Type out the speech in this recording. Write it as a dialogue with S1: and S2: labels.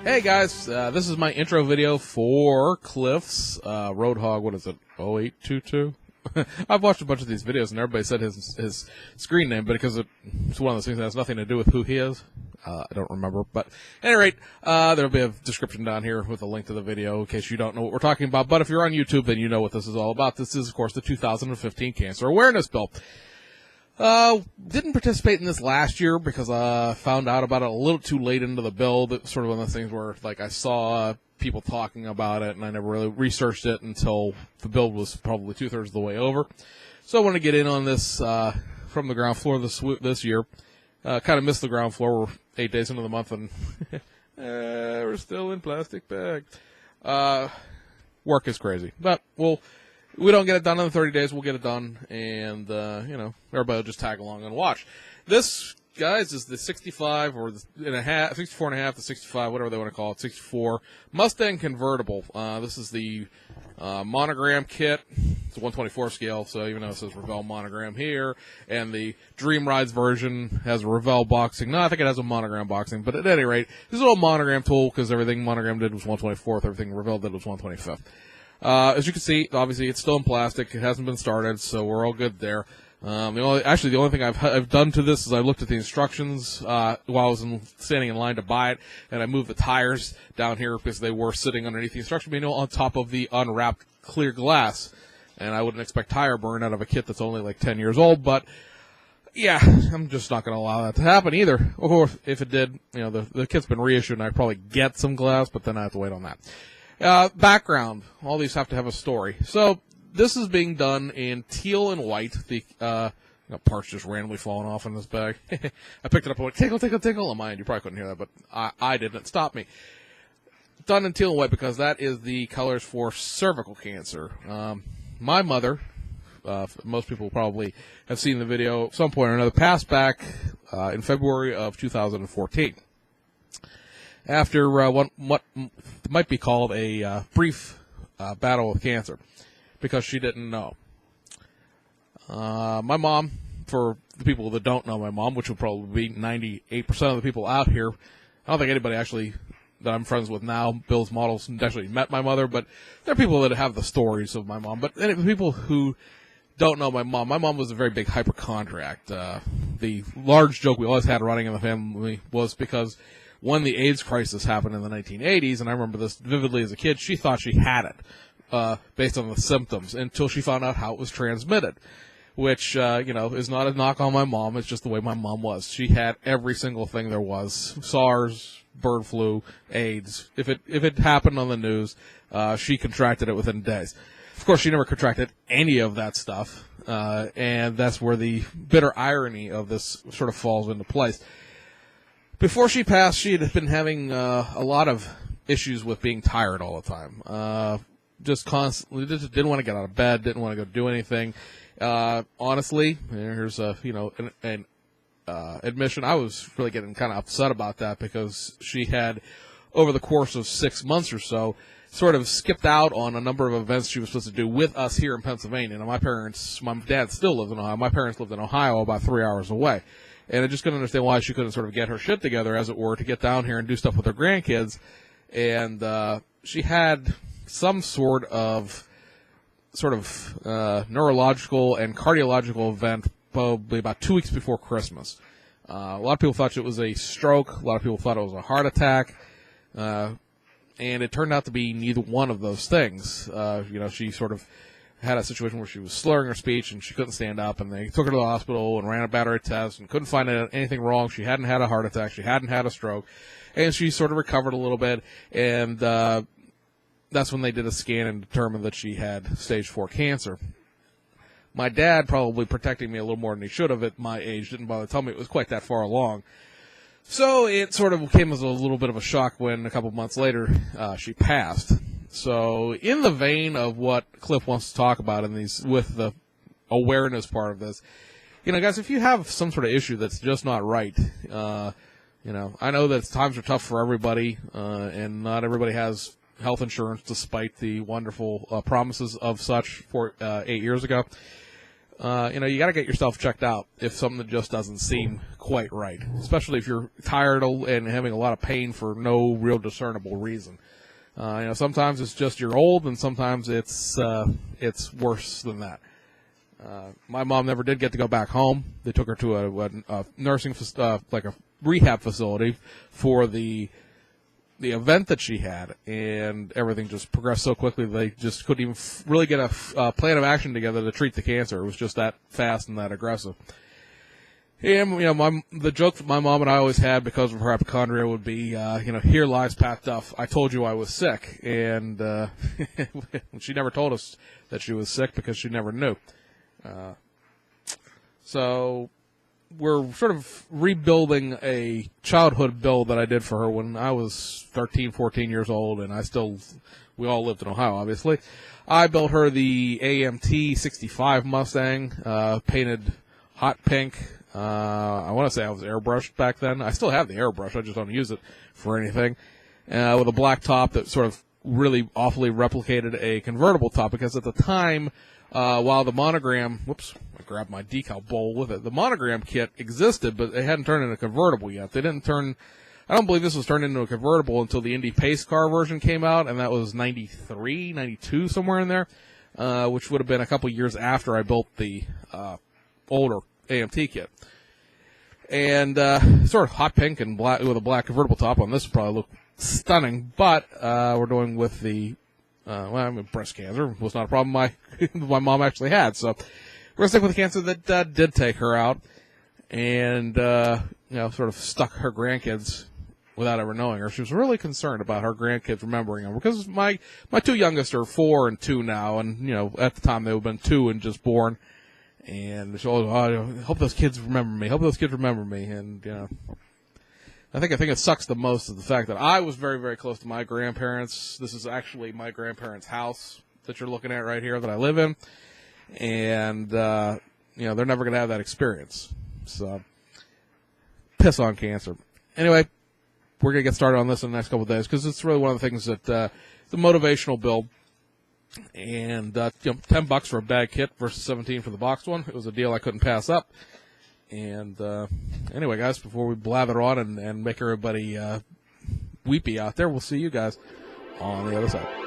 S1: Hey guys, this is my intro video for Cliff's Roadhog, what is it, 0822? I've watched a bunch of these videos and everybody said his screen name, but because it's one of those things that has nothing to do with who he is, I don't remember. But at any rate, there'll be a description down here with a link to the video in case you don't know what we're talking about. But if you're on YouTube, then you know what this is all about. This is, of course, the 2015 Cancer Awareness Bill. Didn't participate in this last year because I found out about it a little too late into the bill. That was sort of one of those things where, like, I saw people talking about it and I never really researched it until the bill was probably 2/3 of the way over. So I want to get in on this from the ground floor this year. Kind of missed the ground floor. We're 8 days into the month and we're still in plastic bag. Work is crazy, but we don't get it done in 30 days. We'll get it done, and, everybody will just tag along and watch. This, guys, is the 65 or 64 and a half to 65, whatever they want to call it, 64 Mustang convertible. This is the monogram kit. It's a 1/24 scale, so even though it says Revell monogram here, and the Dream Rides version has a Revell boxing. No, I think it has a monogram boxing, but at any rate, this is a little monogram tool because everything monogram did was 1/24th, everything Revell did was 1/25th. As you can see, obviously it's still in plastic. It hasn't been started, so we're all good there. The only thing I've done to this is I looked at the instructions while I was standing in line to buy it, and I moved the tires down here because they were sitting underneath the instruction manual on top of the unwrapped clear glass. And I wouldn't expect tire burn out of a kit that's only like 10 years old, but yeah, I'm just not going to allow that to happen either. Or if it did, the kit's been reissued, and I'd probably get some glass, but then I have to wait on that. Background. All these have to have a story. So this is being done in teal and white. The parts just randomly falling off in this bag. I picked it up and went, tinkle, tinkle, tinkle. On my end, you probably couldn't hear that, but I didn't. It stopped me. Done in teal and white because that is the colors for cervical cancer. My mother, most people probably have seen the video at some point or another, passed back in February of 2014. After what might be called a brief battle with cancer, because she didn't know. My mom, for the people that don't know my mom, which will probably be 98% of the people out here, I don't think anybody actually that I'm friends with now, Bill's models, actually met my mother, but there are people that have the stories of my mom. But people who don't know my mom was a very big hypochondriac. The large joke we always had running in the family was because when the AIDS crisis happened in the 1980s, and I remember this vividly as a kid, she thought she had it based on the symptoms until she found out how it was transmitted, which, is not a knock on my mom. It's just the way my mom was. She had every single thing there was: SARS, bird flu, AIDS. If it happened on the news, she contracted it within days. Of course, she never contracted any of that stuff, and that's where the bitter irony of this sort of falls into place. Before she passed, she had been having a lot of issues with being tired all the time. Just constantly, just didn't want to get out of bed, didn't want to go do anything. Honestly, here's an admission. I was really getting kind of upset about that because she had, over the course of 6 months or so, sort of skipped out on a number of events she was supposed to do with us here in Pennsylvania. Now, my dad still lives in Ohio. My parents lived in Ohio, about 3 hours away. And I just couldn't understand why she couldn't sort of get her shit together, as it were, to get down here and do stuff with her grandkids. And she had some sort of neurological and cardiological event probably about 2 weeks before Christmas. A lot of people thought it was a stroke. A lot of people thought it was a heart attack. And it turned out to be neither one of those things. She sort of had a situation where she was slurring her speech and she couldn't stand up, and they took her to the hospital and ran a battery test and couldn't find anything wrong. She hadn't had a heart attack. She hadn't had a stroke. And she sort of recovered a little bit, and that's when they did a scan and determined that she had stage 4 cancer. My dad, probably protecting me a little more than he should have at my age, didn't bother to tell me it was quite that far along. So it sort of came as a little bit of a shock when a couple months later she passed. So in the vein of what Cliff wants to talk about with the awareness part of this, guys, if you have some sort of issue that's just not right, I know that times are tough for everybody, and not everybody has health insurance despite the wonderful promises of such 8 years ago. You got to get yourself checked out if something just doesn't seem quite right, especially if you're tired and having a lot of pain for no real discernible reason. Sometimes it's just you're old, and sometimes it's worse than that. My mom never did get to go back home. They took her to a nursing, like a rehab facility for the event that she had, and everything just progressed so quickly they just couldn't even really get a plan of action together to treat the cancer. It was just that fast and that aggressive. And the joke that my mom and I always had because of her hypochondria would be, here lies Pat Duff. I told you I was sick, and she never told us that she was sick because she never knew. So we're sort of rebuilding a childhood build that I did for her when I was 13, 14 years old, and we all lived in Ohio, obviously. I built her the AMT 65 Mustang, painted hot pink. I want to say I was airbrushed back then. I still have the airbrush. I just don't use it for anything. With a black top that sort of really awfully replicated a convertible top, because at the time, while the monogram, I grabbed my decal bowl with it. The monogram kit existed, but they hadn't turned into a convertible yet. I don't believe this was turned into a convertible until the Indy Pace car version came out, and that was 93, 92, somewhere in there, which would have been a couple years after I built the older AMT kit. And sort of hot pink and black with a black convertible top on this would probably look stunning, but we're doing with the breast cancer was not a problem my mom actually had. So we're going to stick with the cancer that did take her out, and sort of stuck her grandkids without ever knowing her. She was really concerned about her grandkids remembering her, because my two youngest are 4 and 2 now, and at the time they would have been 2 and just born. And she always, I hope those kids remember me. And I think it sucks the most is the fact that I was very, very close to my grandparents. This is actually my grandparents' house that you're looking at right here that I live in. And, they're never going to have that experience. So, piss on cancer. Anyway, we're going to get started on this in the next couple of days, because it's really one of the things that, the motivational build. And, $10 for a bag kit versus $17 for the boxed one. It was a deal I couldn't pass up. And anyway, guys, before we blather on and make everybody weepy out there, we'll see you guys on the other side.